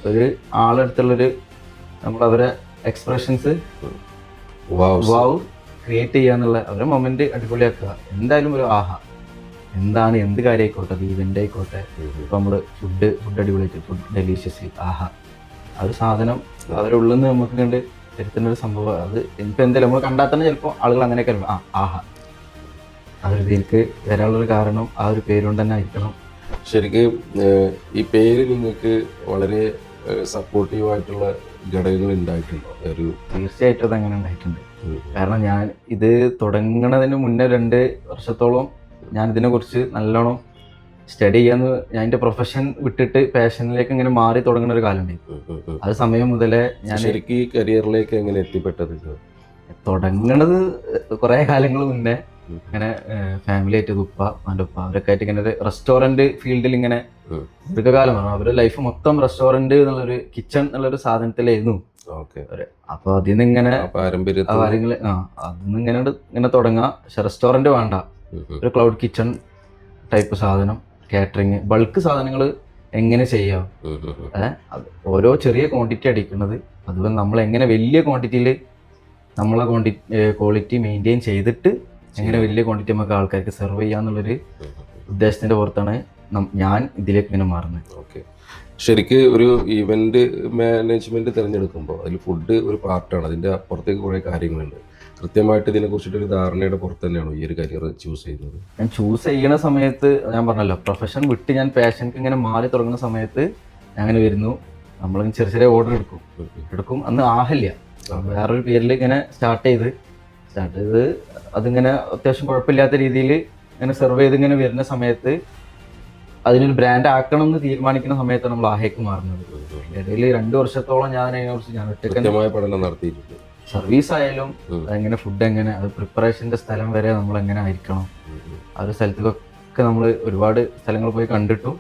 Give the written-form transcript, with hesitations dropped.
ഒരു ആളെടുത്തുള്ളൊരു നമ്മളവരെ എക്സ്പ്രഷൻസ് വാവ് ക്രിയേറ്റ് ചെയ്യാന്നുള്ള അവരെ മൊമെന്റ് അടിപൊളിയാക്കുക. എന്തായാലും ഒരു ആഹാ എന്താണ് എന്ത് കാര്യമായിക്കോട്ടെ, അത് ഇവന്റ് ആയിക്കോട്ടെ, ഇപ്പൊ നമ്മള് ഫുഡ് അടിപൊളിയായിട്ട് ഫുഡ് ഡെലീഷ്യസ്ലി ആഹാ ആ ഒരു സാധനം അവരുള്ളിൽ നിന്ന് നമുക്ക് കണ്ട് തരുത്തുന്ന ഒരു സംഭവം. അത് ഇപ്പൊ എന്തായാലും നമ്മൾ കണ്ടാൽ തന്നെ ചിലപ്പോൾ ആളുകൾ അങ്ങനെയൊക്കെ ആഹാ ആ ഒരു ഇതിലേക്ക് വരാനുള്ളൊരു കാരണം ആ ഒരു പേരുകൊണ്ട് തന്നെ ആയിരിക്കണം. ശരിക്കും ഈ പേര് നിങ്ങൾക്ക് വളരെ സപ്പോർട്ടീവായിട്ടുള്ള ഘടകങ്ങൾ ഉണ്ടായിട്ടുണ്ടോ? തീർച്ചയായിട്ടും അത് അങ്ങനെ ഉണ്ടായിട്ടുണ്ട്. കാരണം ഞാൻ ഇത് തുടങ്ങുന്നതിന് മുന്നേ 2 വർഷത്തോളം ഞാൻ ഇതിനെക്കുറിച്ച് നല്ലോണം സ്റ്റഡി ചെയ്യാന്ന് ഞാൻ എൻ്റെ പ്രൊഫഷൻ വിട്ടിട്ട് പാഷനിലേക്ക് ഇങ്ങനെ മാറി തുടങ്ങുന്ന ഒരു കാലം ഉണ്ട്. അത് സമയം മുതലേ ഞാൻ ശരിക്കും ഈ കരിയറിലേക്ക് എങ്ങനെ എത്തിപ്പെട്ടത്? തുടങ്ങണത് കുറെ കാലങ്ങൾ മുന്നേ ഇങ്ങനെ ഫാമിലി ആയിട്ട് ഉപ്പ എൻ്റെ ഉപ്പ അവരൊക്കെ ആയിട്ട് ഇങ്ങനെ ഒരു റെസ്റ്റോറന്റ് ഫീൽഡിൽ ഇങ്ങനെ ദീർഘകാലം പറഞ്ഞു. അവരുടെ ലൈഫ് മൊത്തം റെസ്റ്റോറന്റ് എന്നുള്ളൊരു കിച്ചൺ എന്നുള്ളൊരു സാധനത്തിലായിരുന്നു. അപ്പൊ അതിന്ന് ഇങ്ങനെ കാര്യങ്ങള് അതിന്ന് ഇങ്ങനെ തുടങ്ങാം. പക്ഷെ റെസ്റ്റോറന്റ് വേണ്ട, ഒരു ക്ലൗഡ് കിച്ചൺ ടൈപ്പ് സാധനം, കാറ്ററിങ്, ബൾക്ക് സാധനങ്ങൾ എങ്ങനെ ചെയ്യാം, ഓരോ ചെറിയ ക്വാണ്ടിറ്റി അടിക്കുന്നത്, അതുപോലെ നമ്മൾ എങ്ങനെ വലിയ ക്വാണ്ടിറ്റിയിൽ നമ്മളെ ക്വാളിറ്റി മെയിൻറ്റെയിൻ ചെയ്തിട്ട് എങ്ങനെ വലിയ ക്വാണ്ടിറ്റി നമുക്ക് ആൾക്കാർക്ക് സെർവ് ചെയ്യാന്നുള്ളൊരു ഉദ്ദേശത്തിന്റെ പുറത്താണ് ഞാൻ ഇതിലേക്ക് ഇങ്ങനെ മാറുന്നത്. ഓക്കെ. ശരിക്ക് ഒരു ഈവന്റ് മാനേജ്മെന്റ് തിരഞ്ഞെടുക്കുമ്പോൾ അതിൽ ഫുഡ് ഒരു പാർട്ടാണ്, അതിന്റെ അപ്പുറത്തേക്ക് കുറേ കാര്യങ്ങളുണ്ട്. കൃത്യമായിട്ട് ഇതിനെ കുറിച്ചിട്ടൊരു ധാരണയുടെ പുറത്ത് തന്നെയാണോ ഈ ഒരു കരിയർ ചൂസ് ചെയ്യുന്നത്? ഞാൻ ചൂസ് ചെയ്യുന്ന സമയത്ത് ഞാൻ പറഞ്ഞല്ലോ, പ്രൊഫഷൻ വിട്ട് ഞാൻ പാഷൻക്ക് ഇങ്ങനെ മാറി തുടങ്ങുന്ന സമയത്ത് ഞാൻ അങ്ങനെ വരുന്നു. നമ്മളിങ്ങനെ ചെറിയ ചെറിയ ഓർഡർ എടുക്കും. അന്ന് ആഹല്യ വേറൊരു പേരിൽ ഇങ്ങനെ സ്റ്റാർട്ട് ചെയ്ത് അതിങ്ങനെ അത്യാവശ്യം കുഴപ്പമില്ലാത്ത രീതിയിൽ ഇങ്ങനെ സെർവ് ചെയ്ത് ഇങ്ങനെ വരുന്ന സമയത്ത് അതിനൊരു ബ്രാൻഡ് ആക്കണം എന്ന് തീരുമാനിക്കുന്ന സമയത്താണ് നമ്മൾ ആഹയ്ക്ക് മാറുന്നത്. ഇടയിൽ 2 വർഷത്തോളം ഞാൻ അതിനെക്കുറിച്ച് ഞാൻ ഒറ്റയ്ക്ക് പഠനം നടത്തിയിട്ടുണ്ട്. സർവീസ് ആയാലും എങ്ങനെ ഫുഡ് എങ്ങനെ അത് പ്രിപ്പറേഷന്റെ സ്ഥലം വരെ നമ്മൾ എങ്ങനെ ആയിരിക്കണം, ആ ഒരു സ്ഥലത്തേക്കൊക്കെ നമ്മൾ ഒരുപാട് സ്ഥലങ്ങൾ പോയി കണ്ടിട്ടു.